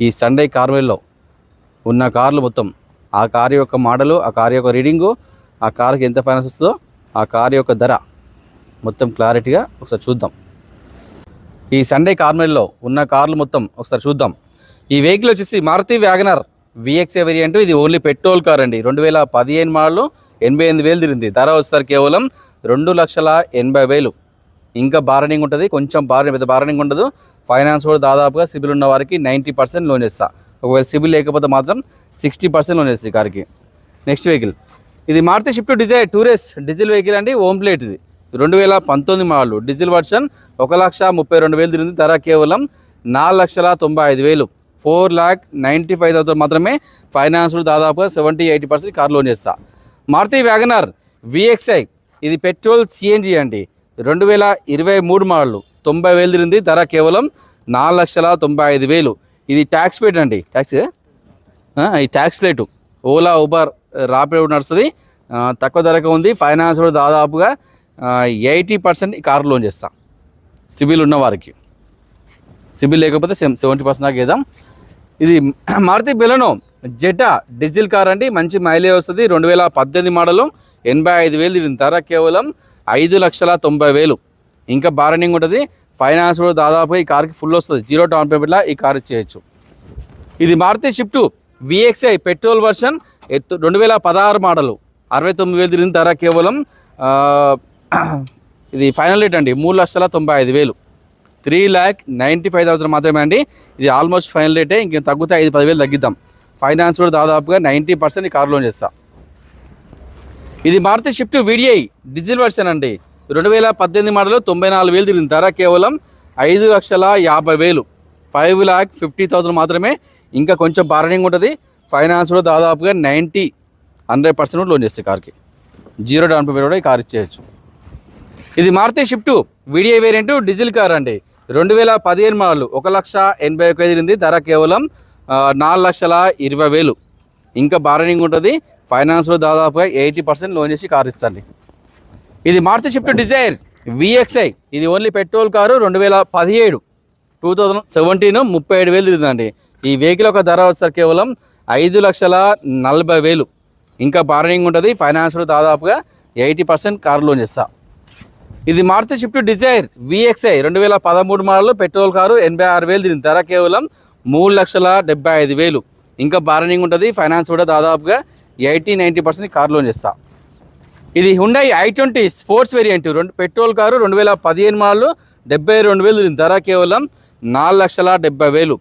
ఈ సండే కార్వెల్లో ఉన్న కార్లు మొత్తం, ఆ కారు యొక్క మోడలు, ఆ కారు యొక్క రీడింగు, ఆ కారుకి ఎంత ఫైనాన్స్ వస్తుందో, ఆ కారు యొక్క ధర మొత్తం క్లారిటీగా ఒకసారి చూద్దాం. ఈ సండే కార్వెల్లో ఉన్న కార్లు మొత్తం ఒకసారి చూద్దాం. ఈ వెహికల్ వచ్చేసి మారుతి వ్యాగనర్ VXA వేరియంట్. ఇది ఓన్లీ పెట్రోల్ కార్ అండి. 2015 మోడల్, 88,000 తిరిగింది. ధర వస్తారు కేవలం 2,80,000. ఇంకా బార్గెనింగ్ ఉంటుంది, కొంచెం పెద్ద బార్గెనింగ్ ఉండదు. ఫైనాన్స్ కూడా దాదాపుగా సిబిల్ ఉన్న వారికి 90% లోన్ ఇస్తా. ఒకవేళ సిబిల్ లేకపోతే మాత్రం 60% లోన్ ఇస్తుంది కార్కి. నెక్స్ట్ వెహికల్ ఇది Maruti Swift Dzire tour S diesel vehicle అండి. Own plate. ఇది 2019 మోడల్ డీజిల్ వర్షన్. 1,32,000 తిరిగింది. ధర కేవలం 4,95,000. 4,95,000 మాత్రమే. ఫైనాన్స్ దాదాపుగా 70-80% కార్ లోన్ చేస్తా. మారుతి వ్యాగనర్ VXI ఇది పెట్రోల్ CNG అండి. 2023 మోడల్. 90,000 తిరిగింది. ధర కేవలం 4,95,000. ఇది ట్యాక్స్ ప్లేట్ అండి. ఈ tax plate Ola, Uber, Rapido నడుస్తుంది. తక్కువ ధరకు ఉంది. ఫైనాన్స్ కూడా దాదాపుగా 80% కార్ లోన్ చేస్తా సిబిల్ ఉన్న వారికి. సిబిల్ లేకపోతే 70% దాకా వేద్దాం. ఇది Maruti Baleno Zeta diesel car అండి. మంచి మైలేజ్ వస్తుంది. 2018 మోడల్. 85,000 తిరిగింది. ధర కేవలం 5,90,000. ఇంకా బార్గెనింగ్ ఉంటుంది. ఫైనాన్స్ కూడా దాదాపుగా ఈ కార్కి ఫుల్ వస్తుంది. 0 డౌన్ పేమెంట్లా ఈ కార్ ఇచ్చేయచ్చు. ఇది Maruti Swift VXI petrol version. 2016 model. 69,000 తిరిగింది. ధర కేవలం ఇది ఫైనల్ రేట్ అండి 3,95,000. 3,95,000 మాత్రమే అండి. ఇది ఆల్మోస్ట్ ఫైనల్ రేటే. ఇంకేం తగ్గితే 5-10,000 తగ్గిద్దాం. ఫైనాన్స్ కూడా దాదాపుగా 90% ఈ కార్ లోన్ చేస్తా. ఇది Maruti Swift VDI diesel version అండి. 2018 మోడల్. 94,000 తిరిగింది. ధర కేవలం 5,50,000. 5,50,000 మాత్రమే. ఇంకా కొంచెం బార్గెనింగ్ ఉంటుంది. ఫైనాన్స్ కూడా దాదాపుగా 100% లోన్ చేస్తే కార్కి 0 డౌన్ పేమెంట్ కూడా ఈ కార్ ఇచ్చేయచ్చు. ఇది Maruti Swift VDI variant diesel car అండి. 2015 మోడల్. 1,81,000 తిరిగింది. ధర కేవలం 4,20,000. ఇంకా బార్గెనింగ్ ఉంటుంది. ఫైనాన్స్లో దాదాపుగా 80% లోన్ చేసి కార్ ఇస్తుంది. ఇది మారుతి స్విఫ్ట్ డిజైర్ VXI. ఇది ఓన్లీ పెట్రోల్ కారు. 2017 37,000 తిరిగిందండి. ఈ వెహికల్ ఒక ధర వస్తారు కేవలం 5,40,000. ఇంకా బార్గెనింగ్ ఉంటుంది. ఫైనాన్స్లో దాదాపుగా 80% కార్ లోన్ చేస్తా. ఇది Maruti Swift Dzire VXI 2013 model. Petrol car. 86,000 తిరిగింది. ధర కేవలం 3,75,000. ఇంకా బార్గెనింగ్ ఉంటుంది. ఫైనాన్స్ కూడా దాదాపుగా 80-90% కార్ లోన్ చేస్తా. ఇది Hyundai i20 sports variant. Petrol car. 2015 model. 72,000 తిరిగింది. ధర కేవలం 4,70,000.